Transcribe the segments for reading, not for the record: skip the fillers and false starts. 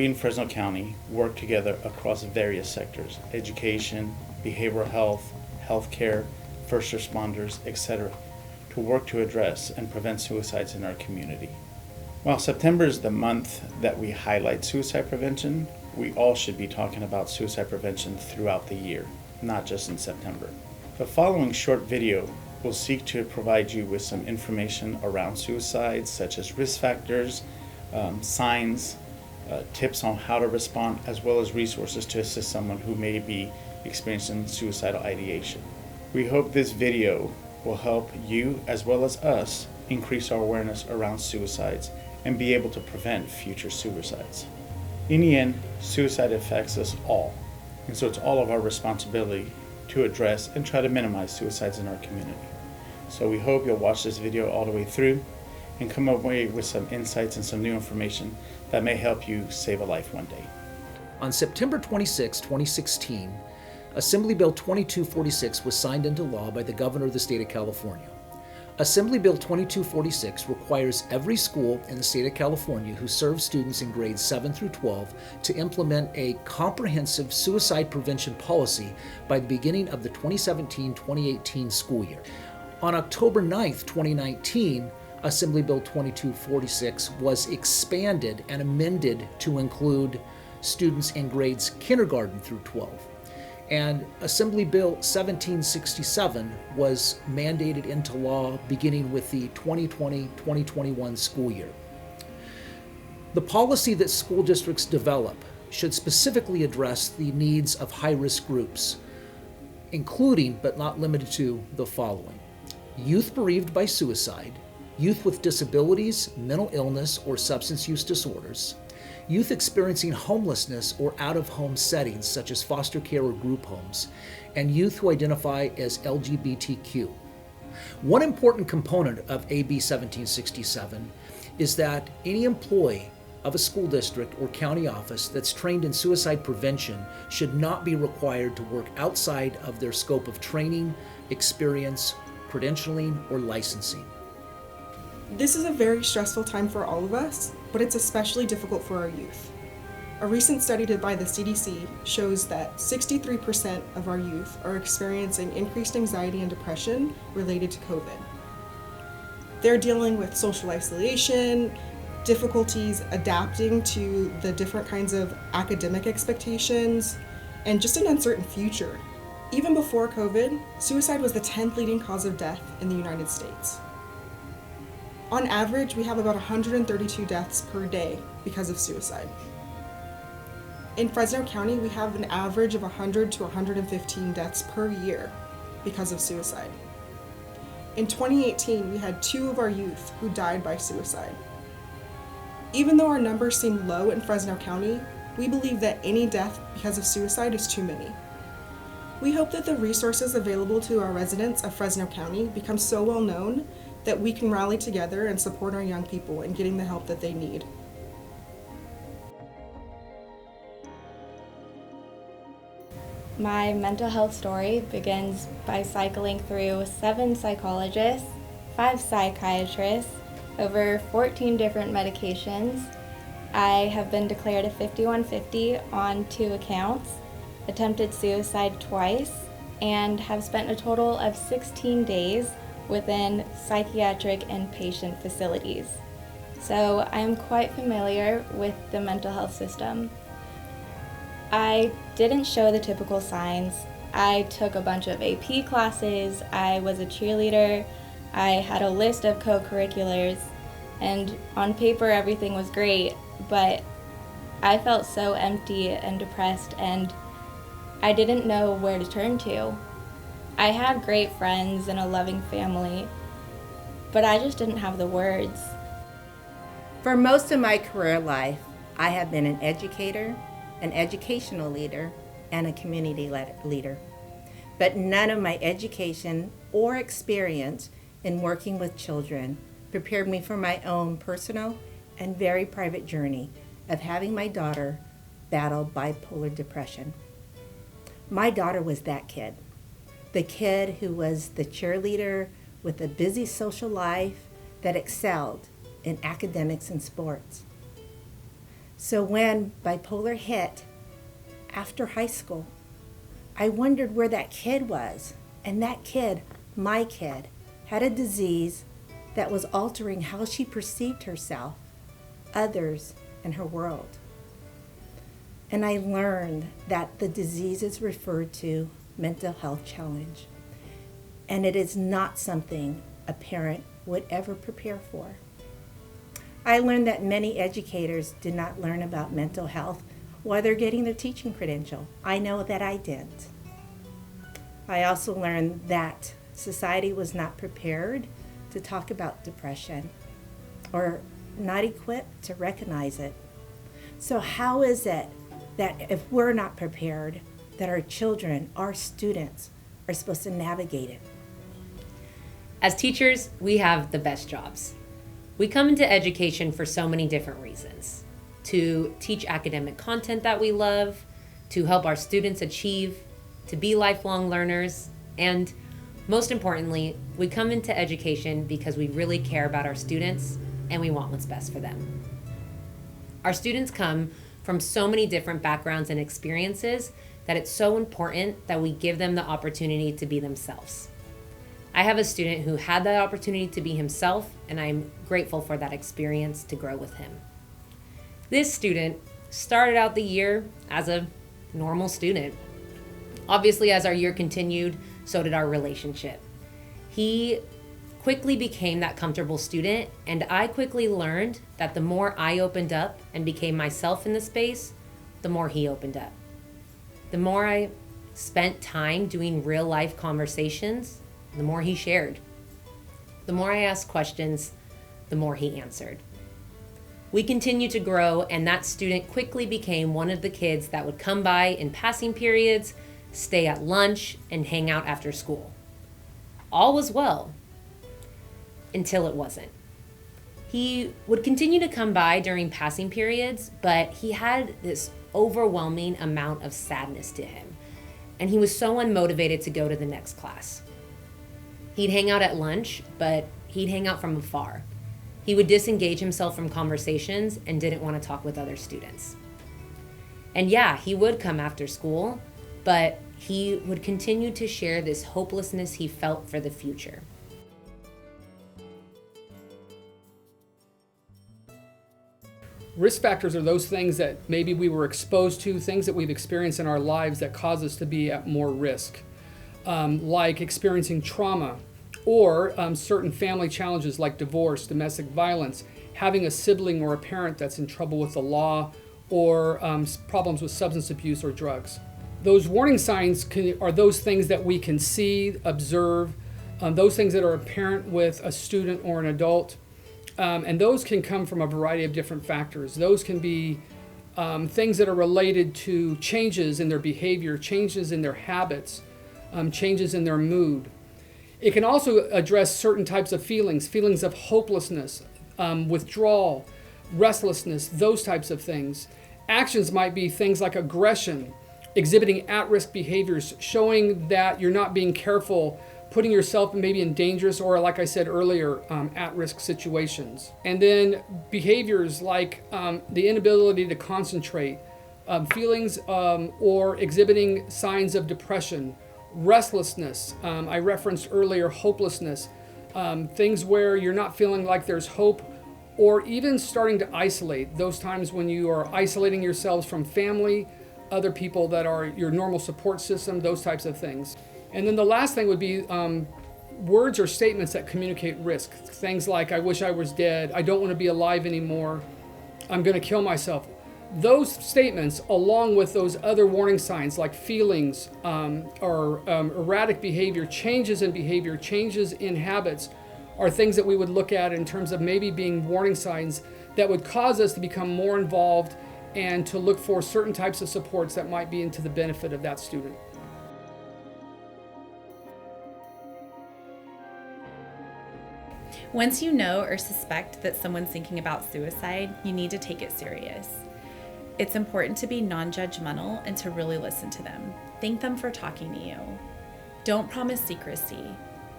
in Fresno County, work together across various sectors: education, behavioral health, healthcare, first responders, etc., to work to address and prevent suicides in our community. While September is the month that we highlight suicide prevention, we all should be talking about suicide prevention throughout the year, not just in September. The following short video will seek to provide you with some information around suicides, such as risk factors, signs, tips on how to respond, as well as resources to assist someone who may be experiencing suicidal ideation. We hope this video will help you, as well as us, increase our awareness around suicides and be able to prevent future suicides. In the end, suicide affects us all, and so it's all of our responsibility to address and try to minimize suicides in our community. So we hope you'll watch this video all the way through and come away with some insights and some new information that may help you save a life one day. On September 26, 2016, Assembly Bill 2246 was signed into law by the Governor of the State of California. Assembly Bill 2246 requires every school in the state of California who serves students in grades 7 through 12 to implement a comprehensive suicide prevention policy by the beginning of the 2017-2018 school year. On October 9, 2019, Assembly Bill 2246 was expanded and amended to include students in grades kindergarten through 12. And Assembly Bill 1767 was mandated into law beginning with the 2020-2021 school year. The policy that school districts develop should specifically address the needs of high-risk groups, including but not limited to the following: youth bereaved by suicide, youth with disabilities, mental illness, or substance use disorders, youth experiencing homelessness or out-of-home settings such as foster care or group homes, and youth who identify as LGBTQ. One important component of AB 1767 is that any employee of a school district or county office that's trained in suicide prevention should not be required to work outside of their scope of training, experience, credentialing, or licensing. This is a very stressful time for all of us, but it's especially difficult for our youth. A recent study did by the CDC shows that 63% of our youth are experiencing increased anxiety and depression related to COVID. They're dealing with social isolation, difficulties adapting to the different kinds of academic expectations, and just an uncertain future. Even before COVID, suicide was the 10th leading cause of death in the United States. On average, we have about 132 deaths per day because of suicide. In Fresno County, we have an average of 100 to 115 deaths per year because of suicide. In 2018, we had 2 of our youth who died by suicide. Even though our numbers seem low in Fresno County, we believe that any death because of suicide is too many. We hope that the resources available to our residents of Fresno County become so well known that we can rally together and support our young people in getting the help that they need. My mental health story begins by cycling through 7 psychologists, 5 psychiatrists, over 14 different medications. I have been declared a 5150 on 2 accounts, attempted suicide twice, and have spent a total of 16 days within psychiatric and patient facilities. So I'm quite familiar with the mental health system. I didn't show the typical signs. I took a bunch of AP classes, I was a cheerleader, I had a list of co-curriculars, and on paper everything was great, but I felt so empty and depressed, and I didn't know where to turn to. I had great friends and a loving family, but I just didn't have the words. For most of my career life, I have been an educator, an educational leader, and a community leader. But none of my education or experience in working with children prepared me for my own personal and very private journey of having my daughter battle bipolar depression. My daughter was that kid. The kid who was the cheerleader with a busy social life that excelled in academics and sports. So when bipolar hit after high school, I wondered where that kid was. And that kid, my kid, had a disease that was altering how she perceived herself, others, and her world. And I learned that the disease is referred to mental health challenge. And it is not something a parent would ever prepare for. I learned that many educators did not learn about mental health while they're getting their teaching credential. I know that I didn't. I also learned that society was not prepared to talk about depression or not equipped to recognize it. So how is it that if we're not prepared, that our children, our students, are supposed to navigate it? As teachers, we have the best jobs. We come into education for so many different reasons. To teach academic content that we love, to help our students achieve, to be lifelong learners, and most importantly, we come into education because we really care about our students and we want what's best for them. Our students come from so many different backgrounds and experiences that it's so important that we give them the opportunity to be themselves. I have a student who had that opportunity to be himself, and I'm grateful for that experience to grow with him. This student started out the year as a normal student. Obviously, as our year continued, so did our relationship. He quickly became that comfortable student, and I quickly learned that the more I opened up and became myself in the space, the more he opened up. The more I spent time doing real life conversations, the more he shared. The more I asked questions, the more he answered. We continued to grow, and that student quickly became one of the kids that would come by in passing periods, stay at lunch, and hang out after school. All was well, until it wasn't. He would continue to come by during passing periods, but he had this overwhelming amount of sadness to him, and he was so unmotivated to go to the next class. He'd hang out at lunch, but he'd hang out from afar. He would disengage himself from conversations and didn't want to talk with other students. And yeah, he would come after school, but he would continue to share this hopelessness he felt for the future. Risk factors are those things that maybe we were exposed to, things that we've experienced in our lives that cause us to be at more risk, like experiencing trauma or certain family challenges like divorce, domestic violence, having a sibling or a parent that's in trouble with the law, or problems with substance abuse or drugs. Those warning signs are those things that we can see, observe, those things that are apparent with a student or an adult. And those can come from a variety of different factors. Those can be things that are related to changes in their behavior, changes in their habits, changes in their mood. It can also address certain types of feelings of hopelessness, withdrawal, restlessness, those types of things. Actions might be things like aggression, exhibiting at-risk behaviors, showing that you're not being careful, putting yourself maybe in dangerous or, like I said earlier, at-risk situations. And then behaviors like the inability to concentrate, feelings or exhibiting signs of depression, restlessness, I referenced earlier hopelessness, things where you're not feeling like there's hope, or even starting to isolate, those times when you are isolating yourselves from family, other people that are your normal support system, those types of things. And then the last thing would be words or statements that communicate risk. Things like, I wish I was dead, I don't want to be alive anymore, I'm going to kill myself. Those statements, along with those other warning signs like feelings or erratic behavior, changes in habits, are things that we would look at in terms of maybe being warning signs that would cause us to become more involved and to look for certain types of supports that might be into the benefit of that student. Once you know or suspect that someone's thinking about suicide, you need to take it serious. It's important to be non-judgmental and to really listen to them. Thank them for talking to you. Don't promise secrecy.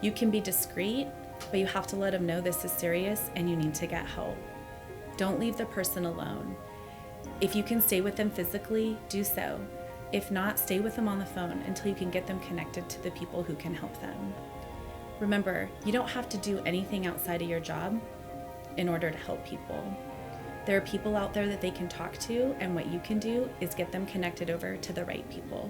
You can be discreet, but you have to let them know this is serious and you need to get help. Don't leave the person alone. If you can stay with them physically, do so. If not, stay with them on the phone until you can get them connected to the people who can help them. Remember, you don't have to do anything outside of your job in order to help people. There are people out there that they can talk to, and what you can do is get them connected over to the right people.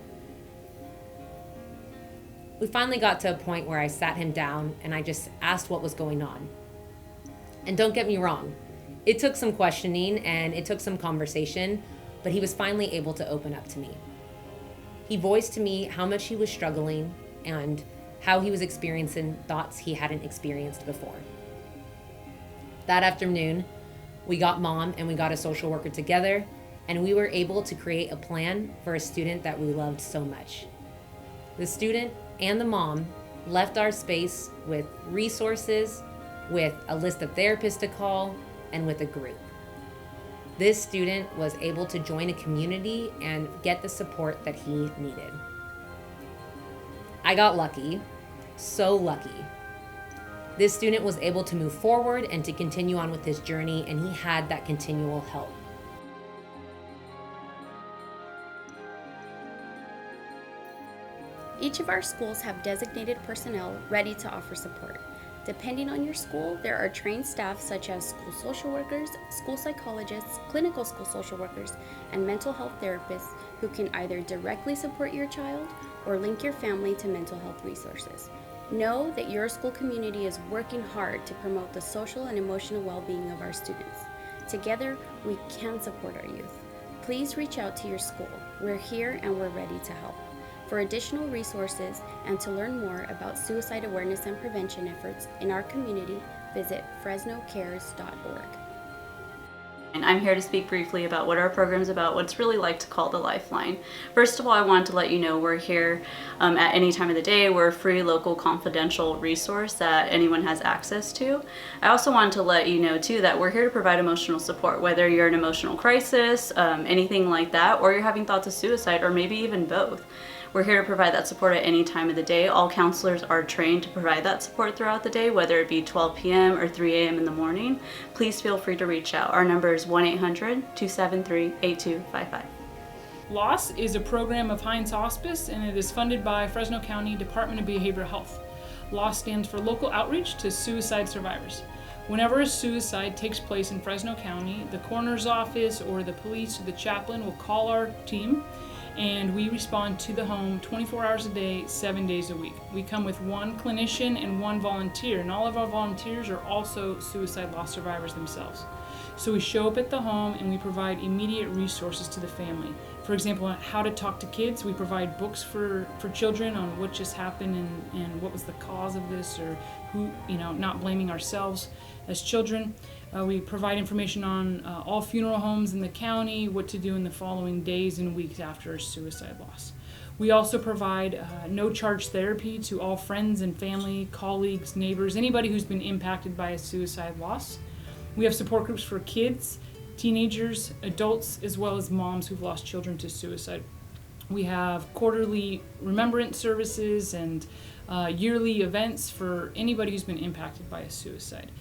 We finally got to a point where I sat him down and I just asked what was going on. And don't get me wrong, it took some questioning and it took some conversation, but he was finally able to open up to me. He voiced to me how much he was struggling and how he was experiencing thoughts he hadn't experienced before. That afternoon, we got Mom and we got a social worker together, and we were able to create a plan for a student that we loved so much. The student and the mom left our space with resources, with a list of therapists to call, and with a group. This student was able to join a community and get the support that he needed. I got lucky, so lucky. This student was able to move forward and to continue on with his journey, and he had that continual help. Each of our schools have designated personnel ready to offer support. Depending on your school, there are trained staff such as school social workers, school psychologists, clinical school social workers, and mental health therapists who can either directly support your child or link your family to mental health resources. Know that your school community is working hard to promote the social and emotional well-being of our students. Together, we can support our youth. Please reach out to your school. We're here and we're ready to help. For additional resources and to learn more about suicide awareness and prevention efforts in our community, visit fresnocares.org. And I'm here to speak briefly about what our program is about, what it's really like to call the Lifeline. First of all, I wanted to let you know we're here at any time of the day. We're a free, local, confidential resource that anyone has access to. I also wanted to let you know, too, that we're here to provide emotional support, whether you're in an emotional crisis, anything like that, or you're having thoughts of suicide, or maybe even both. We're here to provide that support at any time of the day. All counselors are trained to provide that support throughout the day, whether it be 12 p.m. or 3 a.m. in the morning. Please feel free to reach out. Our number is 1-800-273-8255. LOSS is a program of Hines Hospice, and it is funded by Fresno County Department of Behavioral Health. LOSS stands for Local Outreach to Suicide Survivors. Whenever a suicide takes place in Fresno County, the coroner's office or the police or the chaplain will call our team, and we respond to the home 24 hours a day, 7 days a week. We come with one clinician and one volunteer, and all of our volunteers are also suicide loss survivors themselves. So we show up at the home and we provide immediate resources to the family. For example, on how to talk to kids, we provide books for children on what just happened and what was the cause of this, or who, not blaming ourselves as children. We provide information on all funeral homes in the county, what to do in the following days and weeks after a suicide loss. We also provide no-charge therapy to all friends and family, colleagues, neighbors, anybody who's been impacted by a suicide loss. We have support groups for kids, teenagers, adults, as well as moms who've lost children to suicide. We have quarterly remembrance services and yearly events for anybody who's been impacted by a suicide.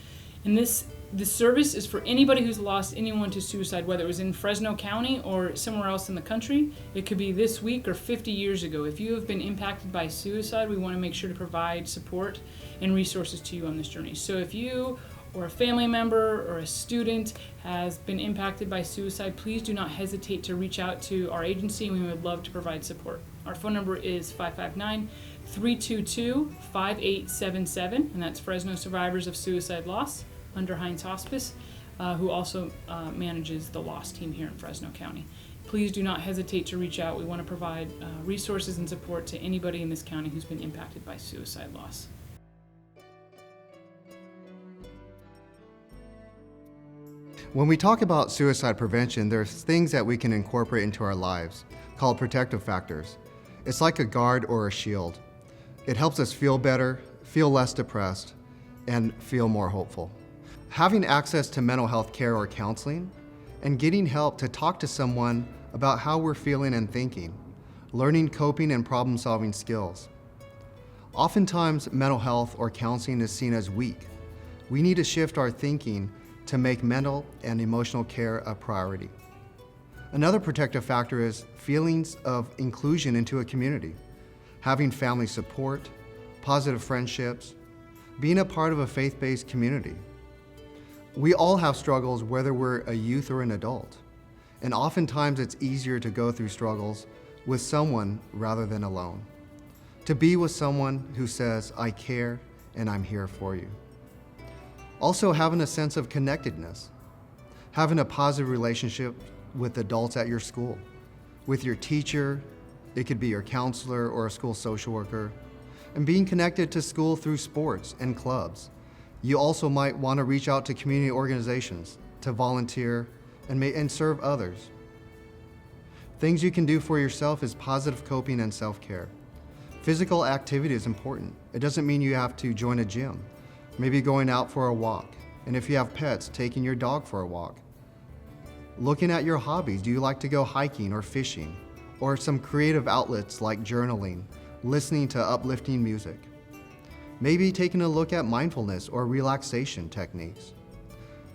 And this service is for anybody who's lost anyone to suicide, whether it was in Fresno County or somewhere else in the country. It could be this week or 50 years ago. If you have been impacted by suicide, we want to make sure to provide support and resources to you on this journey. So if you or a family member or a student has been impacted by suicide, please do not hesitate to reach out to our agency, and we would love to provide support. Our phone number is 559-322-5877, and that's Fresno Survivors of Suicide Loss under Hines Hospice, who also manages the LOSS team here in Fresno County. Please do not hesitate to reach out. We want to provide resources and support to anybody in this county who's been impacted by suicide loss. When we talk about suicide prevention, there's things that we can incorporate into our lives called protective factors. It's like a guard or a shield. It helps us feel better, feel less depressed, and feel more hopeful. Having access to mental health care or counseling, and getting help to talk to someone about how we're feeling and thinking, learning coping and problem-solving skills. Oftentimes, mental health or counseling is seen as weak. We need to shift our thinking to make mental and emotional care a priority. Another protective factor is feelings of inclusion into a community, having family support, positive friendships, being a part of a faith-based community. We all have struggles whether we're a youth or an adult, and oftentimes it's easier to go through struggles with someone rather than alone. To be with someone who says, I care and I'm here for you. Also having a sense of connectedness, having a positive relationship with adults at your school, with your teacher, it could be your counselor or a school social worker, and being connected to school through sports and clubs. You also might want to reach out to community organizations to volunteer and serve others. Things you can do for yourself is positive coping and self-care. Physical activity is important. It doesn't mean you have to join a gym. Maybe going out for a walk. And if you have pets, taking your dog for a walk. Looking at your hobbies. Do you like to go hiking or fishing? Or some creative outlets like journaling, listening to uplifting music. Maybe taking a look at mindfulness or relaxation techniques.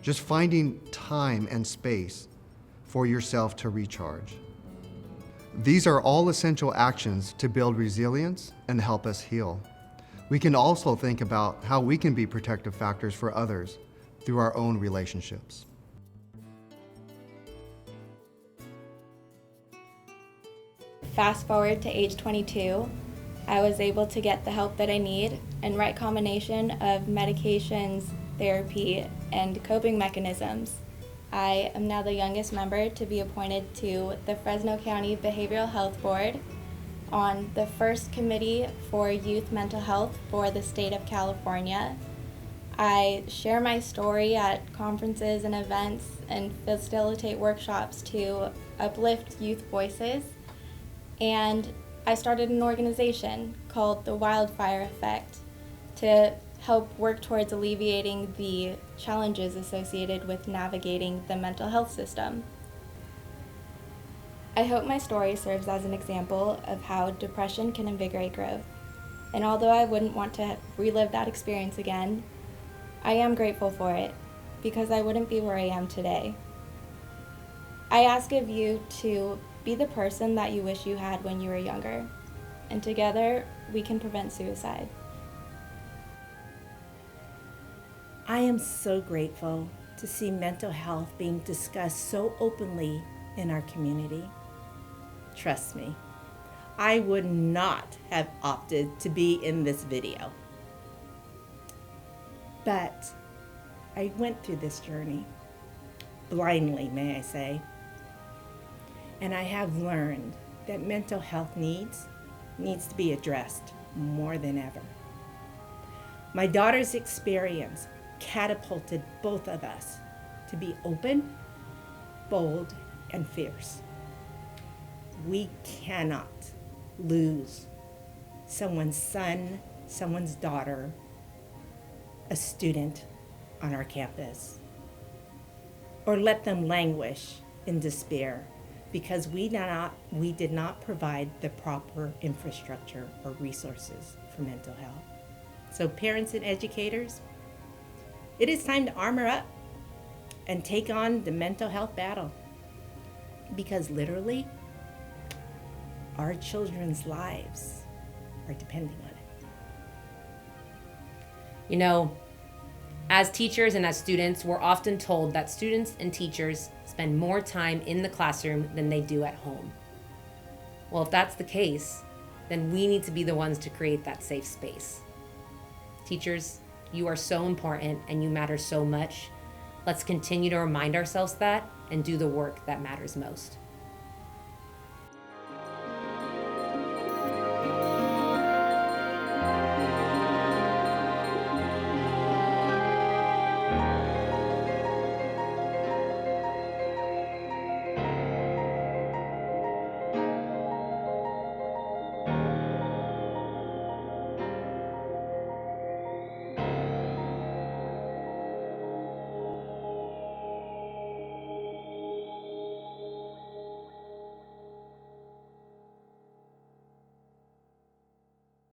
Just finding time and space for yourself to recharge. These are all essential actions to build resilience and help us heal. We can also think about how we can be protective factors for others through our own relationships. Fast forward to age 22, I was able to get the help that I need and right combination of medications, therapy, and coping mechanisms. I am now the youngest member to be appointed to the Fresno County Behavioral Health Board on the first committee for youth mental health for the state of California. I share my story at conferences and events and facilitate workshops to uplift youth voices. And I started an organization called the Wildfire Effect to help work towards alleviating the challenges associated with navigating the mental health system. I hope my story serves as an example of how depression can invigorate growth. And although I wouldn't want to relive that experience again, I am grateful for it because I wouldn't be where I am today. I ask of you to be the person that you wish you had when you were younger, and together we can prevent suicide. I am so grateful to see mental health being discussed so openly in our community. Trust me, I would not have opted to be in this video. But I went through this journey, blindly, may I say. And I have learned that mental health needs to be addressed more than ever. My daughter's experience catapulted both of us to be open, bold, and fierce. We cannot lose someone's son, someone's daughter, a student on our campus, or let them languish in despair because we did not provide the proper infrastructure or resources for mental health. So parents and educators, it is time to armor up and take on the mental health battle because literally our children's lives are depending on it. You know, as teachers and as students, we're often told that students and teachers spend more time in the classroom than they do at home. Well, if that's the case, then we need to be the ones to create that safe space. Teachers, you are so important and you matter so much. Let's continue to remind ourselves that and do the work that matters most.